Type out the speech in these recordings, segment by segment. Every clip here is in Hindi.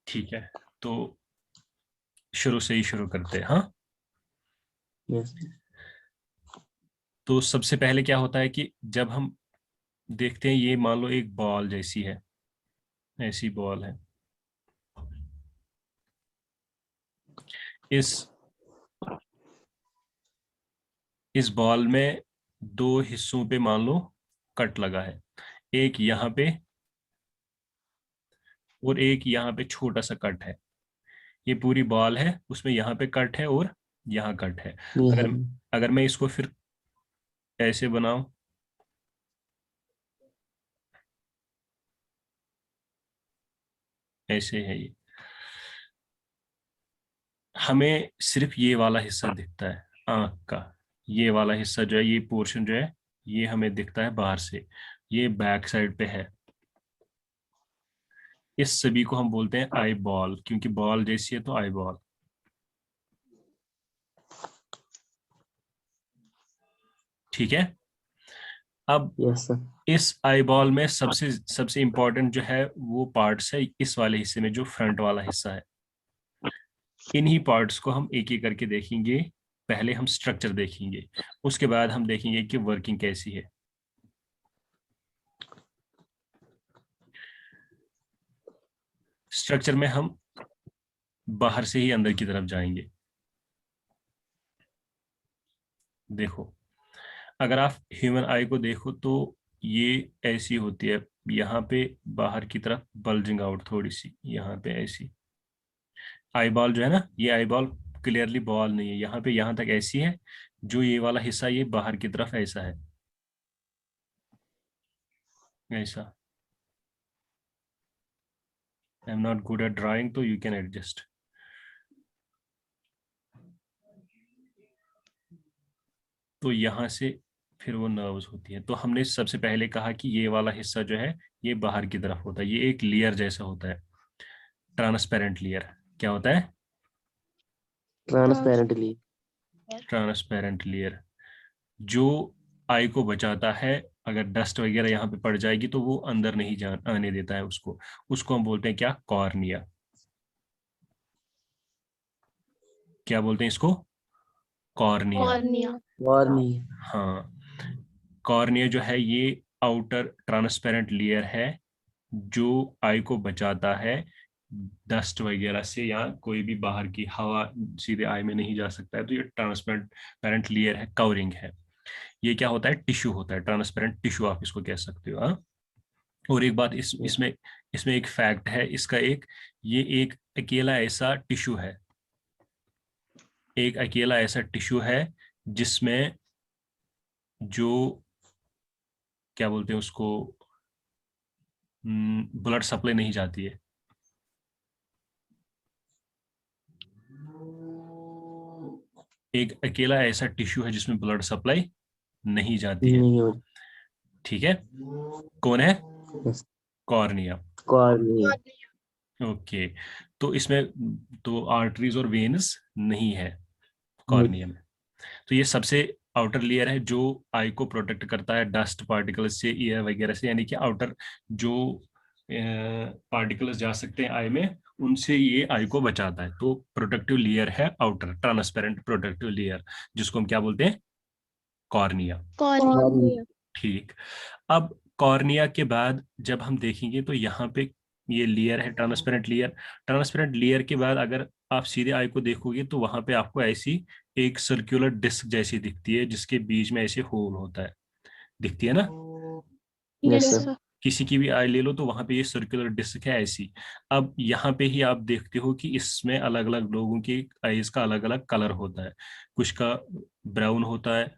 ठीक है, तो शुरू से ही शुरू करते हैं। हाँ, यस। तो सबसे पहले क्या होता है कि जब हम देखते हैं, ये मान लो एक बॉल जैसी है, ऐसी बॉल है। इस इस बॉल में दो हिस्सों पे मान लो कट लगा है, एक यहाँ पे और एक यहाँ पे छोटा सा कट है। ये पूरी बॉल है, उसमें यहाँ पे कट है और यहाँ कट है। ये है। अगर अगर मैं इसको फिर ऐसे बनाऊं, ऐसे है ये, हमें सिर्फ ये वाला हिस्सा दिखता है आंख का। ये वाला हिस्सा जो है, ये पोर्शन जो है, ये हमें दिखता है बाहर से, ये बैक साइड पे है। इस सभी को हम बोलते हैं आई बॉल, क्योंकि बॉल जैसी है तो आई बॉल। ठीक है। अब यस सर। इस आई बॉल में सबसे सबसे इंपॉर्टेंट जो है वो पार्ट्स है इस वाले हिस्से में, जो फ्रंट वाला हिस्सा है। इन्हीं पार्ट्स को हम एक एक करके देखेंगे। पहले हम स्ट्रक्चर देखेंगे, उसके बाद हम देखेंगे कि वर्किंग कैसी है। स्ट्रक्चर में हम बाहर से ही अंदर की तरफ जाएंगे। देखो, अगर आप ह्यूमन आई को देखो तो ये ऐसी होती है, यहाँ पे बाहर की तरफ बल्जिंग आउट थोड़ी सी, यहाँ पे ऐसी। आई बॉल जो है ना, ये आई बॉल क्लियरली बॉल नहीं है, यहाँ पे यहाँ तक ऐसी है। जो ये वाला हिस्सा, ये बाहर की तरफ ऐसा है, ऐसा। I am not good at drawing, तो यू कैन एडजस्ट। तो यहाँ से फिर वो नर्व्स होती है। तो हमने सबसे पहले कहा कि ये वाला हिस्सा जो है, ये बाहर की तरफ होता है, ये एक लेयर जैसा होता है, ट्रांसपेरेंट लेयर। क्या होता है? ट्रांसपेरेंटली। ट्रांसपेरेंट लेयर, जो आई को बचाता है। अगर डस्ट वगैरह यहाँ पे पड़ जाएगी तो वो अंदर नहीं आने देता है उसको। उसको हम बोलते हैं क्या? कॉर्निया। क्या बोलते हैं इसको? कॉर्निया। कॉर्निया। और नहीं। हाँ, कॉर्निया जो है ये आउटर ट्रांसपेरेंट लेयर है, जो आई को बचाता है डस्ट वगैरह से, या कोई भी बाहर की हवा सीधे आई में नहीं जा सकता है। तो ये ट्रांसपेरेंट लेयर है, कवरिंग है। ये क्या होता है? टिश्यू होता है, ट्रांसपेरेंट टिश्यू आप इसको कह सकते हो। हाँ, और एक बात इसमें इसमें एक फैक्ट है इसका, एक ये एक अकेला ऐसा टिश्यू है, एक अकेला ऐसा टिश्यू है जिसमें जो, क्या बोलते हैं उसको, ब्लड सप्लाई नहीं जाती है। एक अकेला ऐसा टिश्यू है जिसमें ब्लड सप्लाई नहीं जाती है। नहीं हो। ठीक है, कौन है? यस। कॉर्निया। कॉर्निया। ओके, तो इसमें तो आर्टरीज और वेन्स नहीं है नहीं। कॉर्निया में। तो ये सबसे आउटर लेयर है जो आई को प्रोटेक्ट करता है डस्ट पार्टिकल्स से, एयर वगैरह से, यानी कि आउटर जो पार्टिकल्स जा सकते हैं आई में, उनसे ये आई को बचाता है। तो प्रोटेक्टिव लेयर है आउटर, ट्रांसपेरेंट प्रोटेक्टिव लेयर, जिसको हम क्या बोलते हैं? कॉर्निया। कॉर्निया। ठीक। अब कॉर्निया के बाद जब हम देखेंगे तो यहाँ पे ये लेयर है, ट्रांसपेरेंट लेयर। ट्रांसपेरेंट लेयर के बाद अगर आप सीधे आई को देखोगे तो वहां पे आपको ऐसी एक सर्कुलर डिस्क जैसी दिखती है, जिसके बीच में ऐसे होल होता है, दिखती है ना? Yes yes sir. सर। किसी की भी आई ले लो तो वहां पे ये सर्कुलर डिस्क है ऐसी। अब यहाँ पे ही आप देखते हो कि इसमें अलग अलग लोगों की आईज का अलग अलग कलर होता है। कुछ का ब्राउन होता है,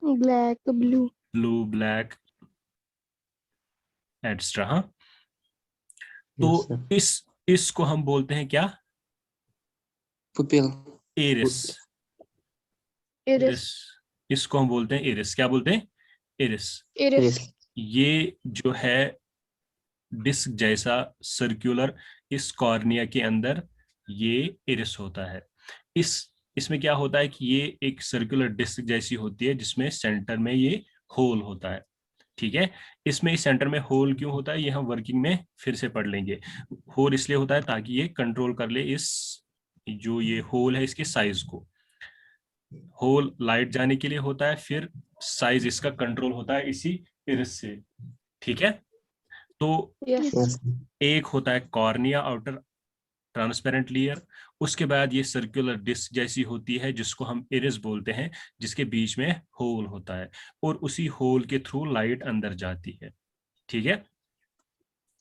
black, blue. Blue, black, etcetera. हाँ, तो यस सर। इसको हम बोलते हैं क्या? पुपिल। एरिस। इरिस। इरिस। इसको हम बोलते हैं इरिस। क्या बोलते हैं? इरिस। इरिस। ये जो है डिस्क जैसा सर्कुलर, इस कॉर्निया के अंदर ये इरिस होता है। इस इसमें क्या होता है कि ये एक सर्कुलर डिस्क जैसी होती है जिसमें सेंटर में ये होल होता है। ठीक है। इसमें इस सेंटर में होल क्यों होता है ये हम वर्किंग में फिर से पढ़ लेंगे। होल इसलिए होता है ताकि ये कंट्रोल कर ले इस जो ये होल है इसके साइज को। होल लाइट जाने के लिए होता है, फिर साइज इसका कंट्रोल होता है इसी इरिस से। ठीक है। तो Yes. Yes. एक होता है कॉर्निया आउटर ट्रांसपेरेंट लेयर, उसके बाद ये सर्कुलर डिस्क जैसी होती है जिसको हम इरिस बोलते हैं, जिसके बीच में होल होता है और उसी होल के थ्रू लाइट अंदर जाती है। ठीक है।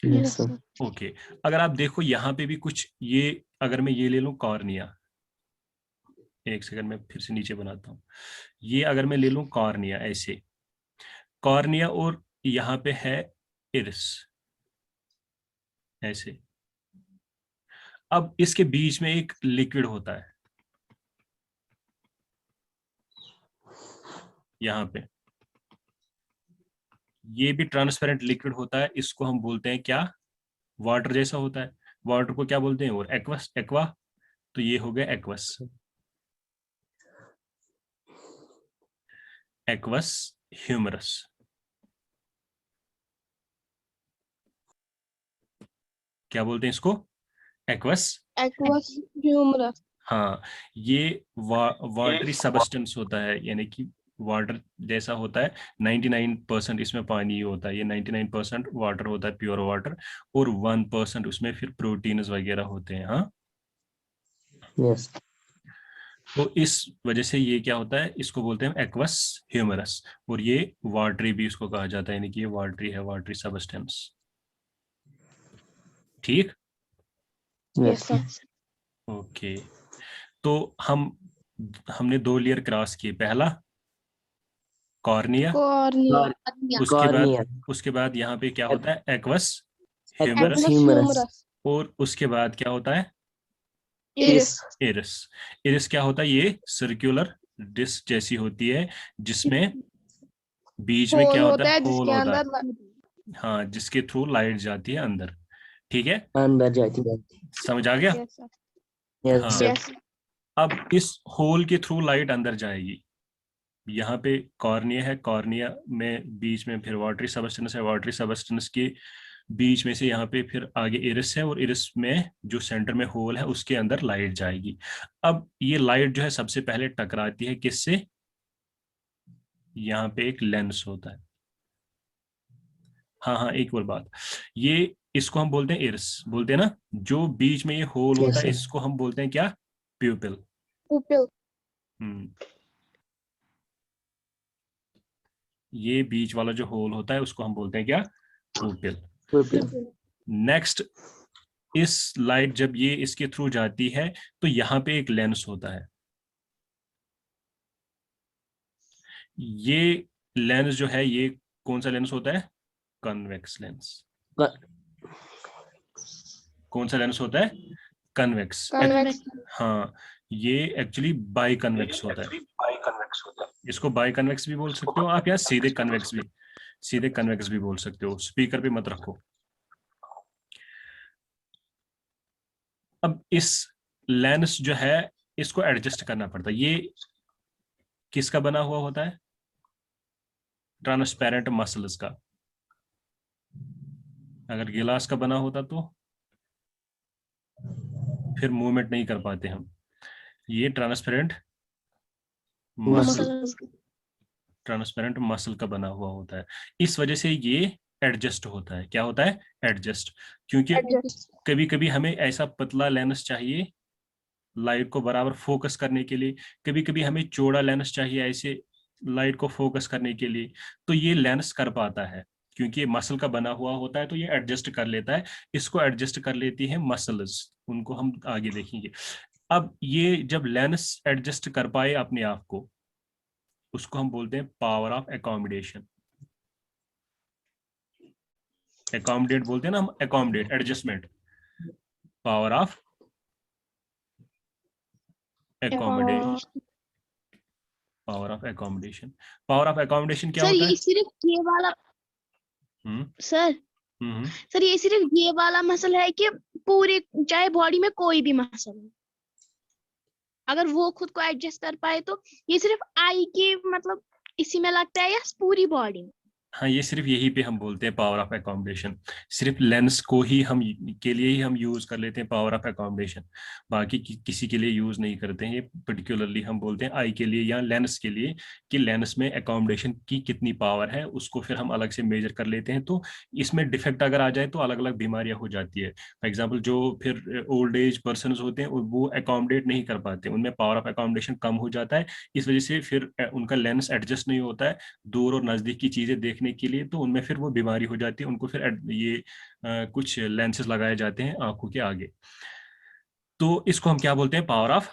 Yes, sir. ओके। अगर आप देखो यहाँ पे भी कुछ ये, अगर मैं ये ले लूं कॉर्निया, एक सेकंड में फिर से नीचे बनाता हूँ। ये अगर मैं ले लूं कॉर्निया, ऐसे कॉर्निया और यहाँ पे है इरिस ऐसे। अब इसके बीच में एक लिक्विड होता है यहाँ पे, ये भी ट्रांसपेरेंट लिक्विड होता है। इसको हम बोलते हैं क्या, वाटर जैसा होता है। वाटर को क्या बोलते हैं, और एक्वस, एक्वा। तो ये हो गया एक्वस, एक्वस ह्यूमरस। क्या बोलते हैं इसको, एक्वस। Aqueous humorous. हाँ, ये वाटरी सबस्टेंस होता है, यानी कि वाटर जैसा होता है। 99% इसमें पानी होता है, ये 99% वाटर होता है, प्योर वाटर, और 1% उसमें फिर प्रोटीन्स वगैरह होते हैं। हाँ, Yes. तो इस वजह से ये क्या होता है, इसको बोलते हैं एक्वस ह्यूमरस, और ये वाटरी भी इसको कहा जाता है, यानी कि ये वाटरी है, वाटरी सबस्टेंस। ठीक। Yes. Yes, sir. ओके। तो हमने 2 लेयर क्रॉस किए, पहला कॉर्निया, Cornea. Cornea. उसके बाद यहाँ पे क्या होता है, aqueous Aqueous humorous, Aqueous humorous. humorous. और उसके बाद क्या होता है, Iris. इरिस। इरिस क्या होता है, ये सर्कुलर डिस्क जैसी होती है जिसमें बीच में क्या होल होता होता है, है होल जिसके होता है। अंदर हाँ, जिसके थ्रू लाइट जाती है अंदर। ठीक है, अंदर जाती है. समझ आ गया। Yes, sir. Yes, हाँ, sir. Yes. अब इस होल के थ्रू लाइट अंदर जाएगी। यहाँ पे कॉर्निया है, कॉर्निया में बीच में फिर वाटरी सबस्टेंस है, वाटरी सबस्टेंस के बीच में से यहाँ पे फिर आगे इरिस है, और इरिस में जो सेंटर में होल है उसके अंदर लाइट जाएगी। अब ये लाइट जो है सबसे पहले टकराती है किससे, यहाँ पे एक लेंस होता है। हाँ हाँ, एक और बात, ये इसको हम बोलते हैं इरिस, बोलते हैं ना, जो बीच में ये होल होता Yes, है sir. इसको हम बोलते हैं क्या, प्यूपिल। Pupil. ये बीच वाला जो होल होता है उसको हम बोलते हैं क्या, प्यूपिल। Pupil. नेक्स्ट, इस लाइट जब ये इसके थ्रू जाती है तो यहाँ पे एक लेंस होता है। ये लेंस जो है, ये कौन सा लेंस होता है, कन्वेक्स लेंस। कौन सा लेंस होता है, कन्वेक्स। Convex. हाँ, ये एक्चुअली बाई कन्वेक्स होता है। इसको बाई कन्वेक्स भी बोल सकते हो आप, या सीधे कन्वेक्स भी, सीधे कन्वेक्स भी बोल सकते हो। स्पीकर पे मत रखो। अब इस लेंस जो है इसको एडजस्ट करना पड़ता है। ये किसका बना हुआ होता है, ट्रांसपेरेंट मसल्स का। अगर गिलास का बना होता तो फिर मूवमेंट नहीं कर पाते हम। ये transparent muscle, Muscle. Transparent muscle का बना हुआ होता है। इस वजह से ये एडजस्ट होता है। क्या होता है, एडजस्ट। क्योंकि Adjust. कभी कभी हमें ऐसा पतला लेंस चाहिए लाइट को बराबर फोकस करने के लिए, कभी कभी हमें चौड़ा लेंस चाहिए ऐसे लाइट को फोकस करने के लिए। तो ये लेंस कर पाता है क्योंकि ये मसल का बना हुआ होता है, तो ये एडजस्ट कर लेता है। इसको एडजस्ट कर लेती है मसल्स, उनको हम आगे देखेंगे। अब ये जब लेंस एडजस्ट कर पाए अपने आप को, उसको हम बोलते हैं पावर ऑफ एकोमोडेशन। एकोमोडेट बोलते हैं ना हम, accommodate, adjustment, power of accommodation. Power of accommodation, power of accommodation क्या सर होता ये है। सिर्फ ये वाला हम्म सर हम्म सर ये सिर्फ ये वाला मसल है कि पूरे, चाहे बॉडी में कोई भी मसल हो, अगर वो खुद को एडजस्ट कर पाए तो ये सिर्फ आई के मतलब इसी में लगता है या पूरी बॉडी में। हाँ, ये सिर्फ यही पे हम बोलते हैं पावर ऑफ अकोमोडेशन। सिर्फ लेंस को ही हम के लिए ही हम यूज कर लेते हैं पावर ऑफ अकोमोडेशन, बाकी किसी के लिए यूज नहीं करते हैं। ये पर्टिकुलरली हम बोलते हैं आई के लिए या लेंस के लिए कि लेंस में अकोमोडेशन की कितनी पावर है, उसको फिर हम अलग से मेजर कर लेते हैं। तो इसमें डिफेक्ट अगर आ जाए तो अलग अलग बीमारियां हो जाती है। फॉर एग्जाम्पल जो फिर ओल्ड एज पर्सन होते हैं वो अकोमोडेट नहीं कर पाते, उनमें पावर ऑफ अकोमोडेशन कम हो जाता है, इस वजह से फिर उनका लेंस एडजस्ट नहीं होता है दूर और नजदीक की चीजें देखने के लिए, तो उनमें फिर वो बीमारी हो जाती है। उनको फिर ये कुछ लेंसेज लगाए जाते हैं आंखों के आगे। तो इसको हम क्या बोलते हैं? Power of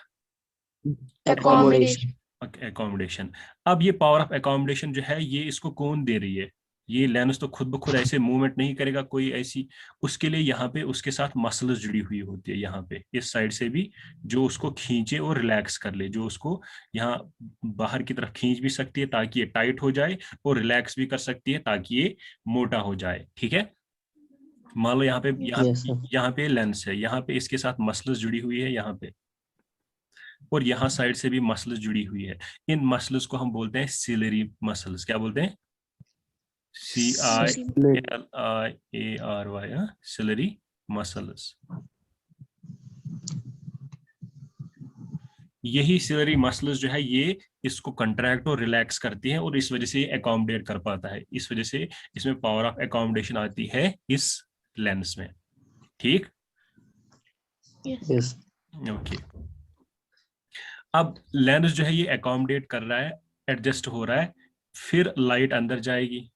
Accommodation. अकोमोडेशन। अब ये पावर ऑफ अकोमोडेशन जो है ये इसको कौन दे रही है? ये लेंस तो खुद ब खुद ऐसे मूवमेंट नहीं करेगा कोई ऐसी, उसके लिए यहाँ पे उसके साथ मसल्स जुड़ी हुई होती है, यहाँ पे इस साइड से भी, जो उसको खींचे और रिलैक्स कर ले, जो उसको यहाँ बाहर की तरफ खींच भी सकती है ताकि ये टाइट हो जाए, और रिलैक्स भी कर सकती है ताकि ये मोटा हो जाए। ठीक है, मान लो यहाँ पे Yes, sir. यहाँ पे लेंस है, यहाँ पे इसके साथ मसल्स जुड़ी हुई है यहाँ पे, और यहाँ साइड से भी मसल्स जुड़ी हुई है। इन मसल्स को हम बोलते हैं सिलरी मसल्स। क्या बोलते हैं? CILRY, ciliary muscles. यही सिलरी मसल्स जो है ये इसको कंट्रैक्ट और रिलैक्स करती है, और इस वजह से अकोमोडेट कर पाता है। इस वजह से इसमें पावर ऑफ अकोमोडेशन आती है इस लेंस में। ठीक, Yes. ओके। अब लेंस जो है ये अकोमोडेट कर रहा है, एडजस्ट हो रहा है, फिर लाइट अंदर जाएगी।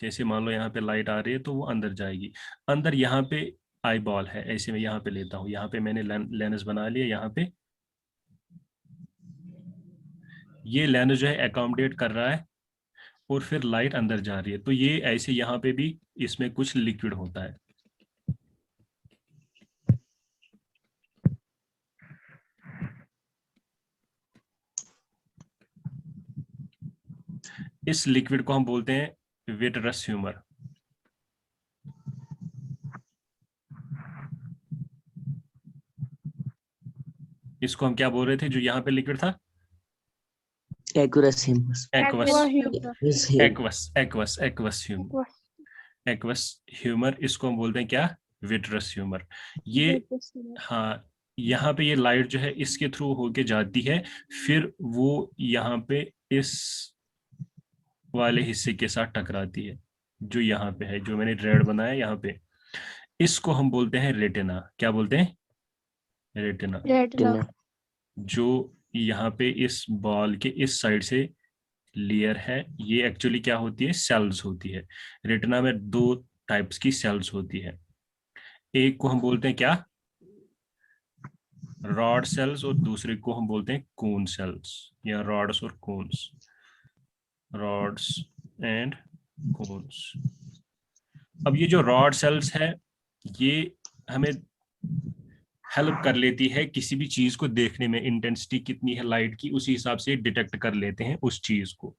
जैसे मान लो यहाँ पे लाइट आ रही है तो वो अंदर जाएगी। अंदर यहाँ पे आई बॉल है, ऐसे मैं यहाँ पे लेता हूँ, यहाँ पे मैंने लेंस बना लिया, यहाँ पे ये लेंस जो है अकोमोडेट कर रहा है, और फिर लाइट अंदर जा रही है। तो ये ऐसे यहाँ पे भी इसमें कुछ लिक्विड होता है। इस लिक्विड को हम बोलते हैं विट्रस ह्यूमर। इसको हम क्या बोल रहे थे जो यहाँ पे लिक्विड था? Aqueous aqueous Yes. Aqueous humour. Aqueous humour, इसको हम बोलते हैं क्या? Vitreous humour. ये हाँ, यहाँ पे ये लाइट जो है इसके थ्रू होके जाती है, फिर वो यहाँ पे इस वाले हिस्से के साथ टकराती है जो यहाँ पे है, जो मैंने रेड बनाया यहाँ पे। इसको हम बोलते हैं रेटिना। क्या बोलते हैं? रेटिना। Dinner. जो यहाँ पे इस बॉल के इस साइड से लेयर है, ये एक्चुअली क्या होती है? सेल्स होती है। रेटिना में दो टाइप्स की सेल्स होती है। एक को हम बोलते हैं क्या? रॉड सेल्स, और दूसरे को हम बोलते हैं कोन सेल्स, या रॉड्स और कोन्स। Rods and cones. अब ये जो रॉड सेल्स है ये हमें हेल्प कर लेती है किसी भी चीज को देखने में, इंटेंसिटी कितनी है लाइट की उसी हिसाब से डिटेक्ट कर लेते हैं उस चीज को।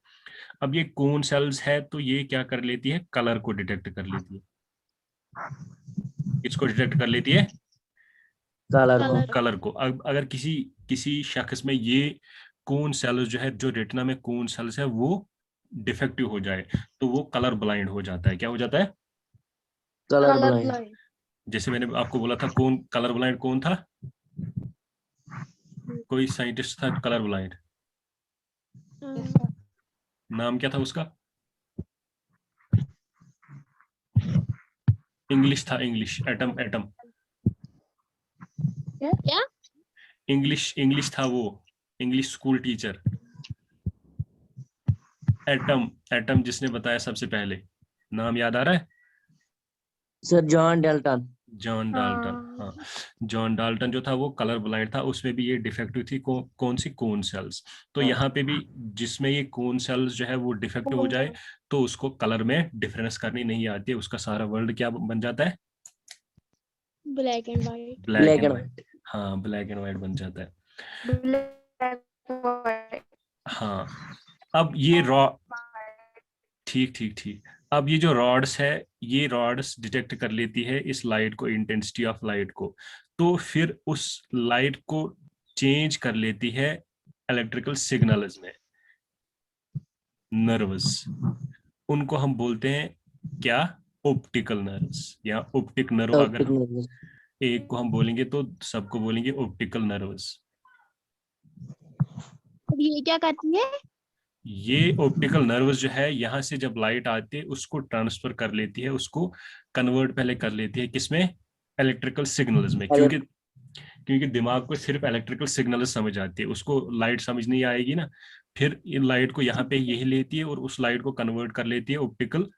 अब ये कोन सेल्स है तो ये क्या कर लेती है? कलर को डिटेक्ट कर लेती है। इसको डिटेक्ट कर लेती है Color. कलर को। अब अगर किसी किसी शख्स में ये कोन सेल्स जो है, जो रेटिना में कोन सेल्स है, वो डिफेक्टिव हो जाए तो वो कलर ब्लाइंड हो जाता है। क्या हो जाता है? Color blind. जैसे मैंने आपको बोला था, कौन कलर ब्लाइंड कौन था? कोई साइंटिस्ट था कलर ब्लाइंड, नाम क्या था उसका? इंग्लिश था, इंग्लिश, एटम एटम। क्या? इंग्लिश था वो, English school teacher. Atom, atom जिसने बताया सबसे पहले, नाम याद आ रहा है? Sir John Dalton. John Dalton. हाँ, जॉन डाल्टन जो था वो कलर ब्लाइंड था, उसमें भी ये डिफेक्टिव थी। कौन सी? Cone cells. तो यहाँ पे भी जिसमें ये कोन सेल्स जो है वो डिफेक्टिव हो जाए तो उसको कलर में डिफरेंस करनी नहीं आती है, उसका सारा वर्ल्ड क्या बन जाता है? Black and white. Black and white. हाँ, ब्लैक एंड व्हाइट बन जाता है। हाँ, अब ये रॉ ठीक ठीक ठीक। अब ये जो रॉड्स है, ये रॉड्स डिटेक्ट कर लेती है इस लाइट को, इंटेंसिटी ऑफ लाइट को, तो फिर उस लाइट को चेंज कर लेती है इलेक्ट्रिकल सिग्नल्स में, नर्व्स। उनको हम बोलते हैं क्या? ऑप्टिकल नर्व्स या ऑप्टिक नर्व। अगर ऑप्टिक हम नर्व्स। एक को हम बोलेंगे तो सबको बोलेंगे ऑप्टिकल नर्व्स। अब ये क्या करती है? ये ऑप्टिकल नर्व्स जो है यहाँ से जब लाइट आती है उसको ट्रांसफर कर लेती है, उसको कन्वर्ट पहले कर लेती है किसमें? इलेक्ट्रिकल सिग्नल्स में। क्योंकि क्योंकि दिमाग को सिर्फ इलेक्ट्रिकल सिग्नल समझ आती है, उसको लाइट समझ नहीं आएगी ना। फिर इन लाइट को यहाँ पे यही लेती है और उस लाइट को कन्वर्ट कर लेती है ऑप्टिकल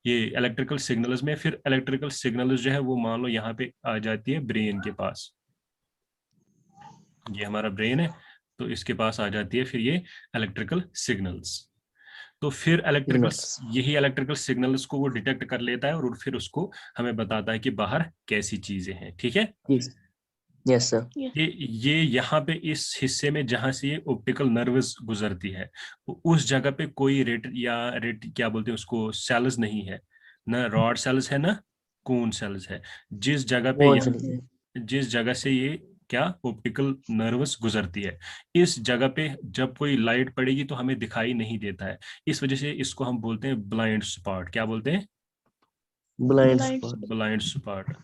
ये इलेक्ट्रिकल सिग्नल्स में। फिर इलेक्ट्रिकल सिग्नल्स जो है वो मान लो यहाँ पे आ जाती है ब्रेन के पास। ये हमारा ब्रेन है, तो इसके पास आ जाती है फिर ये इलेक्ट्रिकल सिग्नल्स। तो फिर यही इलेक्ट्रिकल सिग्नल्स को वो डिटेक्ट कर लेता है और फिर उसको हमें बताता है कि बाहर कैसी चीजें हैं। ठीक है? Yes sir. ये यहाँ पे इस हिस्से में जहां से ये ऑप्टिकल नर्व्स गुजरती है उस जगह पे कोई रेट क्या बोलते हैं उसको, सेल्स नहीं है, ना रॉड सेल्स है ना कोन सेल्स है। जिस जगह से ये क्या ऑप्टिकल नर्व्स गुजरती है, इस जगह पे जब कोई लाइट पड़ेगी तो हमें दिखाई नहीं देता है। इस वजह से इसको हम बोलते हैं ब्लाइंड स्पॉट। क्या बोलते हैं? Blind spot.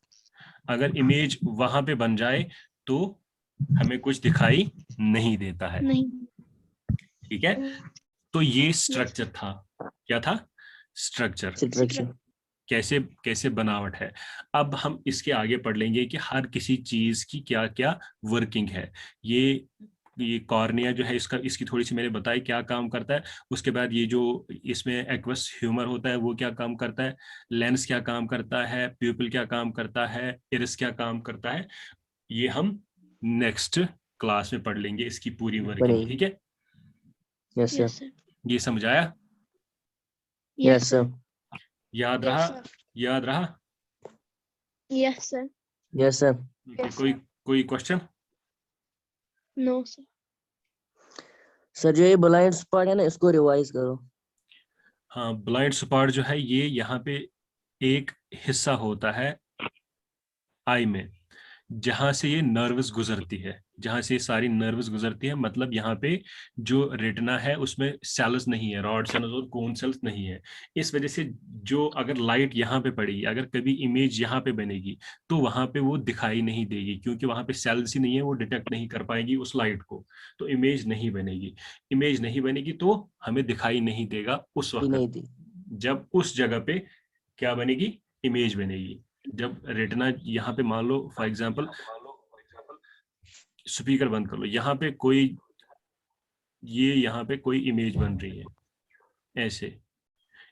अगर इमेज वहां पे बन जाए तो हमें कुछ दिखाई नहीं देता है। नहीं। ठीक है? तो ये स्ट्रक्चर था। क्या था? स्ट्रक्चर। कैसे कैसे बनावट है। अब हम इसके आगे पढ़ लेंगे कि हर किसी चीज की क्या क्या वर्किंग है। ये कॉर्निया जो है इसकी थोड़ी सी मैंने बताई क्या काम करता है। उसके बाद ये जो इसमें एक्वस ह्यूमर होता है वो क्या काम करता है, लेंस क्या काम करता है, प्यूपिल क्या काम करता है, इरिस क्या काम करता है, ये हम नेक्स्ट क्लास में पढ़ लेंगे इसकी पूरी वर्किंग। ठीक है? Yes sir. ये समझ आया? Yes sir. याद रहा? याद रहा? Yes sir. Yes sir. कोई क्वेश्चन? No sir. सर जो ये ब्लाइंड स्पॉट है ना इसको रिवाइज करो। हाँ, ब्लाइंड स्पॉट जो है ये यहाँ पे एक हिस्सा होता है आई में जहां से ये नर्व्स गुजरती है, जहां से ये सारी नर्व्स गुजरती है। मतलब यहाँ पे जो रेटिना है उसमें सेल्स नहीं है, रॉड सेल्स और कोन सेल्स नहीं है। इस वजह से जो अगर लाइट यहाँ पे पड़ेगी, अगर कभी इमेज यहाँ पे बनेगी तो वहां पे वो दिखाई नहीं देगी, क्योंकि वहां पे सेल्स ही नहीं है, वो डिटेक्ट नहीं कर पाएंगी उस लाइट को, तो इमेज नहीं बनेगी। इमेज नहीं बनेगी तो हमें दिखाई नहीं देगा उस वक्त, जब उस जगह पे क्या बनेगी? इमेज बनेगी। जब रेटिना यहाँ पे मान लो फॉर एग्जांपल, स्पीकर बंद कर लो, यहाँ पे कोई इमेज बन रही है ऐसे।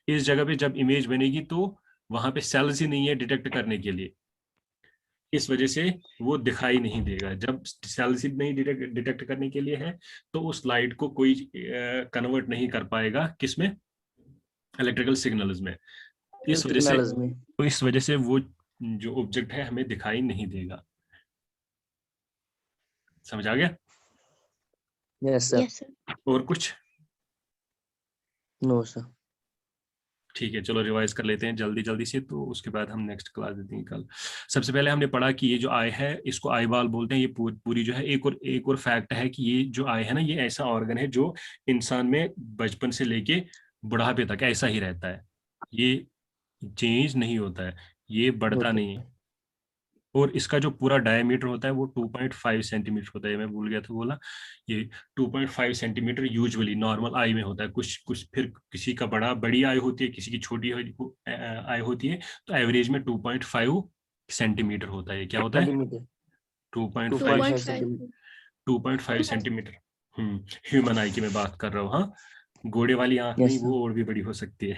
इस जगह पे जब इमेज बनेगी तो वहां पे सेल्स ही नहीं है डिटेक्ट करने के लिए, इस वजह से वो दिखाई नहीं देगा। जब सेल्स ही नहीं डिटेक्ट करने के लिए है तो उस लाइट को कोई कन्वर्ट नहीं कर पाएगा किसमें? इलेक्ट्रिकल सिग्नल्स में। इस वजह से वो जो ऑब्जेक्ट है हमें दिखाई नहीं देगा। समझ आ गया? Yes sir. और कुछ? No sir. ठीक है, चलो रिवाइज कर लेते हैं जल्दी जल्दी से, तो उसके बाद हम नेक्स्ट क्लास देते हैं कल। सबसे पहले हमने पढ़ा कि ये जो आई है इसको आई बाल बोलते हैं। ये पूरी जो है एक और फैक्ट है कि ये जो आई है ना, ये ऐसा ऑर्गन है जो इंसान में बचपन से लेके बुढ़ापे तक ऐसा ही रहता है, ये चेंज नहीं होता है, ये बढ़ता नहीं है। और इसका जो पूरा डायमीटर होता है वो 2.5 सेंटीमीटर होता है। मैं भूल गया था बोला, ये 2.5 सेंटीमीटर यूजुअली नॉर्मल आई में होता है। कुछ फिर किसी का बड़ी आई होती है, किसी की छोटी आई होती है, तो एवरेज में 2.5 सेंटीमीटर होता है। क्या होता है? 2.5 सेंटीमीटर। ह्यूमन आई की मैं बात कर रहा हूँ। हाँ, घोड़े वाली आंख नहीं, वो और भी बड़ी हो सकती है।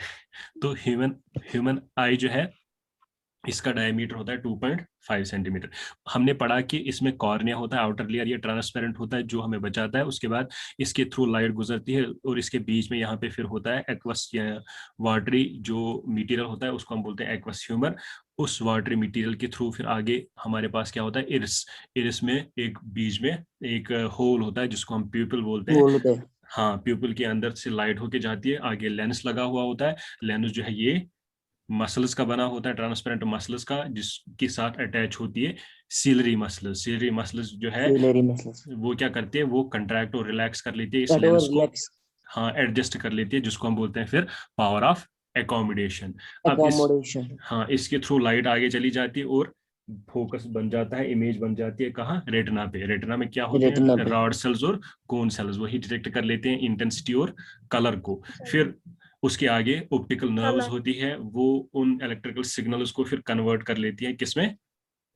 तो ह्यूमन आई जो है इसका डायमीटर होता है 2.5 सेंटीमीटर। हमने पढ़ा कि इसमें कॉर्निया होता है, आउटर लेयर ये ट्रांसपेरेंट होता है जो हमें बचाता है। उसके बाद इसके थ्रू लाइट गुजरती है और इसके बीच में यहाँ पे फिर होता है एक्वस या वाटरी जो मटेरियल होता है, उसको हम बोलते हैं एक्वस ह्यूमर। उस वाटरी मटेरियल के थ्रू फिर आगे हमारे पास क्या होता है? इरिस में एक बीच में एक होल होता है जिसको हम प्यूपिल बोलते हैं। हाँ, प्यूपिल के अंदर से लाइट होके जाती है, आगे लेंस लगा हुआ होता है। लेंस जो है ये मसल्स का बना होता है, ट्रांसपेरेंट मसल्स का, जिसके साथ अटैच होती है सीलरी मसल्स जो है वो क्या करती है? वो कंट्रैक्ट और रिलैक्स कर लेती है इस लेंस को। हाँ, एडजस्ट कर लेती है, जिसको हम बोलते हैं फिर पावर ऑफ एकोमोडेशन। अब इस accommodation, हाँ, इसके थ्रू लाइट आगे चली जाती है और फोकस बन जाता है, इमेज बन जाती है कहाँ, रेटिना पे। रेटिना में क्या होते retina हैं, पे, रॉड सेल्स और कोन सेल्स, वही डिटेक्ट कर लेते हैं इंटेंसिटी और कलर को। फिर उसके आगे ऑप्टिकल नर्व्स Color. होती है, वो उन इलेक्ट्रिकल सिग्नल्स को फिर कन्वर्ट कर लेती है किसमें,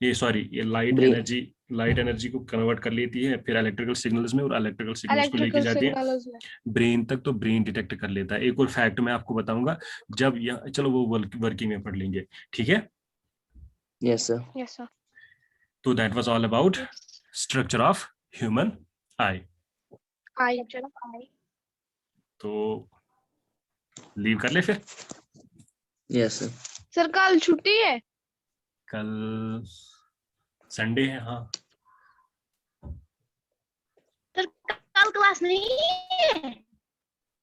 ये सॉरी, ये brain, लाइट एनर्जी को कन्वर्ट कर लेती है फिर इलेक्ट्रिकल सिग्नल्स में, और इलेक्ट्रिकल सिग्नल्स को लेके Electrical जाते हैं signals में। ब्रेन तक, तो ब्रेन डिटेक्ट कर लेता है। एक और फैक्ट मैं आपको बताऊंगा जब यह, चलो वो वर्किंग में पढ़ लेंगे, ठीक है। yes sir, Yes sir. तो that was all about Yes. Structure of human I. I चलो I। तो लीव कर ले फिर, yes sir, सर कल छुट्टी है? कल संडे है, हाँ। सर कल क्लास नहीं है?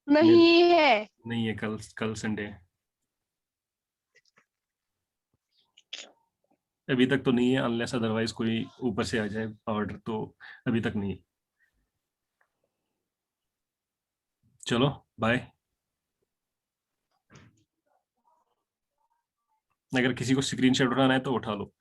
नहीं है। नहीं है, कल कल संडे है। अभी तक तो नहीं है, अनलेस अदरवाइज कोई ऊपर से आ जाए ऑर्डर, तो अभी तक नहीं है। चलो बाय। अगर किसी को स्क्रीनशॉट उठाना है तो उठा लो।